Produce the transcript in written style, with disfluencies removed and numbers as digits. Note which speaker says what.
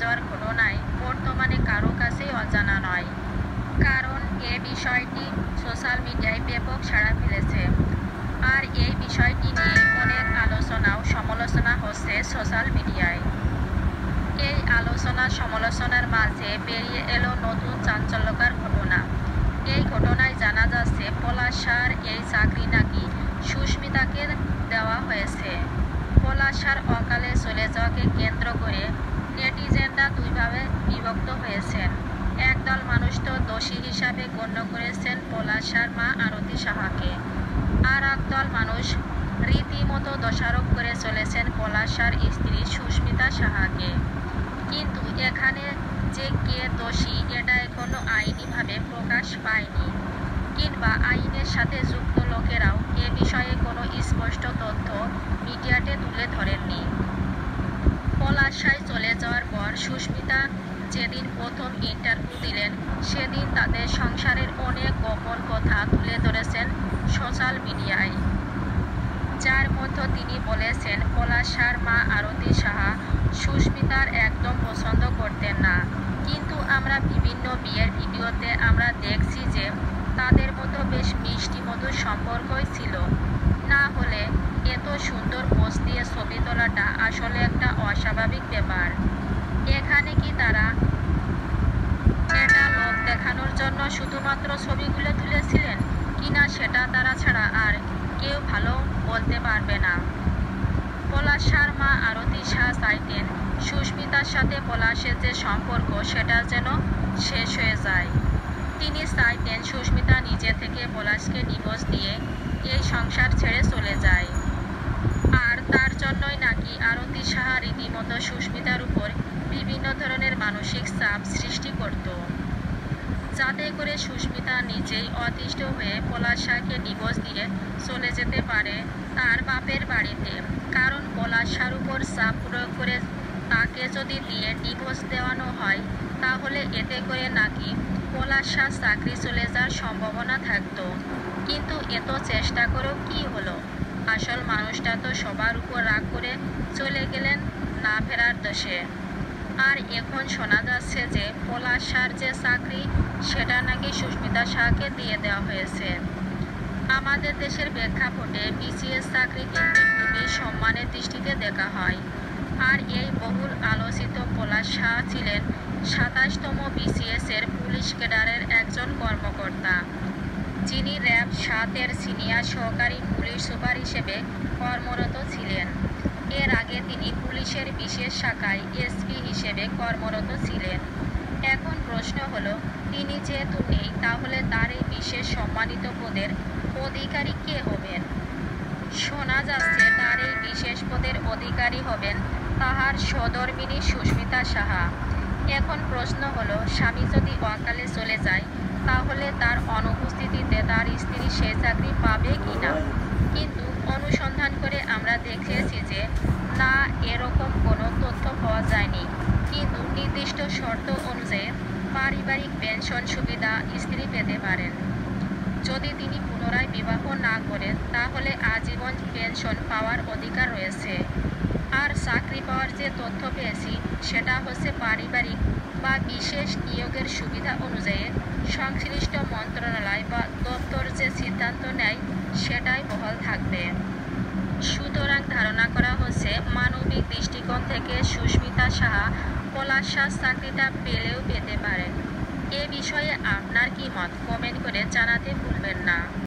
Speaker 1: যাওয়ার ঘটনায় বর্তমানে কারো কাছেই অজানা নয়। কারণ এ বিষয়টি সোশ্যাল মিডিয়ায় ব্যাপক সাড়া ফেলেছে। আর এই বিষয়টি নিয়ে অনেক আলোচনা ও সমালোচনা হচ্ছে সোশ্যাল মিডিয়ায়। এই আলোচনা সমালোচনার মাঝে বেরিয়ে এলো নতুন চাঞ্চল্যকর ঘটনা। এই ঘটনায় জানা যাচ্ছে পলাশার এই চাকরি নাকি সুস্মিতাকে দেওয়া হয়েছে। পলাশার অকালে চলে যাওয়াকে কেন্দ্র করে নেটিজেনরা দুইভাবে বিভক্ত হয়েছেন। একদল মানুষ তো দোষী হিসাবে গণ্য করেছেন পলাশার মা আরতি সাহাকে, আর একদল মানুষ রীতিমতো দোষারোপ করে চলেছেন পলাশার স্ত্রী সুস্মিতা সাহাকে। কিন্তু এখানে যে কে দোষী এটা এখনো আইনিভাবে প্রকাশ পায়নি, কিংবা আইনের সাথে যুক্ত লোকেরাও এ বিষয়ে কোনো স্পষ্ট তথ্য মিডিয়াতে তুলে ধরেননি। পলাশায় চলে যাওয়ার পর সুস্মিতা যেদিন প্রথম ইন্টারভিউ দিলেন, সেদিন তাদের সংসারের অনেক গোপন কথা তুলে ধরেছেন সোশ্যাল মিডিয়ায়। যার মধ্যে তিনি বলেছেন পলাশার মা আরতি সাহা সুস্মিতার একদম পছন্দ করতেন না, কিন্তু আমরা বিভিন্ন বিয়ের ভিডিওতে আমরা দেখছি যে তাদের মধ্যে বেশ মিষ্টি মধুর সম্পর্কই ছিল। না হলে এত সুন্দর পোজ দিয়ে ছবি তোলাটা আসলে একটা অস্বাভাবিক ব্যাপার। এখানে কি তারা এটা লোক দেখানোর জন্য শুধুমাত্র ছবিগুলো তুলেছিলেন কিনা সেটা তারা ছাড়া আর কেউ ভালো বলতে পারবে না। পলাশার মা আরতি সাহা চাইতেন সুস্মিতার সাথে পলাশের যে সম্পর্ক সেটা যেন শেষ হয়ে যায়। তিনি চাইতেন সুস্মিতা নিজে থেকে পলাশকে ডিভোর্স দিয়ে এই সংসার ছেড়ে চলে যায়। আর তার জন্যই নাকি আরতি সাহা রীতিমতো সুস্মিতার উপর বিভিন্ন ধরনের মানসিক চাপ সৃষ্টি করত, যাতে করে সুস্মিতা নিজেই অতিষ্ঠ হয়ে পলাশাকে ডিভোর্স দিয়ে চলে যেতে পারে তার বাপের বাড়িতে। কারণ পলাশার উপর চাপ প্রয়োগ করে তাকে যদি দিয়ে ডিভোর্স দেওয়ানো হয়, তাহলে এতে করে নাকি পলাশার চাকরি চলে যাওয়ার সম্ভাবনা থাকত। কিন্তু এত চেষ্টা করেও কি হলো? আসল মানুষটা তো সবার উপর রাগ করে চলে গেলেন না ফেরার দোষে। আর এখন শোনা যাচ্ছে যে পলাশার যে চাকরি সেটা নাকি সুস্মিতা সাহাকে দিয়ে দেওয়া হয়েছে। আমাদের দেশের প্রেক্ষাপটে বিসিএস চাকরি কিন্তু খুবই সম্মানের দৃষ্টিতে দেখা হয়। আর এই বহুল আলোচিত পলাশ সাহা ছিলেন ২৭তম বিসিএস-এর পুলিশ ক্যাডারের একজন কর্মকর্তা, যিনি র্যাব ৭-এর সিনিয়র সহকারী পুলিশ সুপার হিসেবে কর্মরত ছিলেন। এর আগে তিনি পুলিশের বিশেষ শাখায় এসপি হিসেবে কর্মরত ছিলেন। এখন প্রশ্ন হলো, তিনি যেহেতু নেই, তাহলে তার এই বিশেষ সম্মানিত পদের অধিকারী কে হবেন? শোনা যাচ্ছে তার এই বিশেষ পদের অধিকারী হবেন তাহার সহধর্মিণী সুস্মিতা সাহা। এখন প্রশ্ন হলো, স্বামী যদি অকালে চলে যায়, তাহলে তার অনুপস্থিতিতে তার স্ত্রী সেই চাকরি পাবে কি না? কিন্তু অনুসন্ধান করে আমরা দেখেছি যে না, এরকম কোনো তথ্য পাওয়া যায়নি। কিন্তু নির্দিষ্ট শর্ত অনুযায়ী পারিবারিক পেনশন সুবিধা স্ত্রী পেতে পারেন। যদি তিনি পুনরায় বিবাহ না করেন, তাহলে আজীবন পেনশন পাওয়ার অধিকার রয়েছে। আর চাকরি পাওয়ার যে তথ্য পেয়েছি সেটা হচ্ছে পারিবারিক বা বিশেষ নিয়োগের সুবিধা অনুযায়ী সংশ্লিষ্ট মন্ত্রণালয় বা দপ্তর যে সিদ্ধান্ত নেয় সেটাই বহাল থাকবে। সুতরাং ধারণা করা হচ্ছে মানবিক দৃষ্টিকোণ থেকে সুস্মিতা সাহা পলাশার চাকরিটা পেলেও পেতে পারেন। এ বিষয়ে আপনার কি মত কমেন্ট করে জানাতে ভুলবেন না।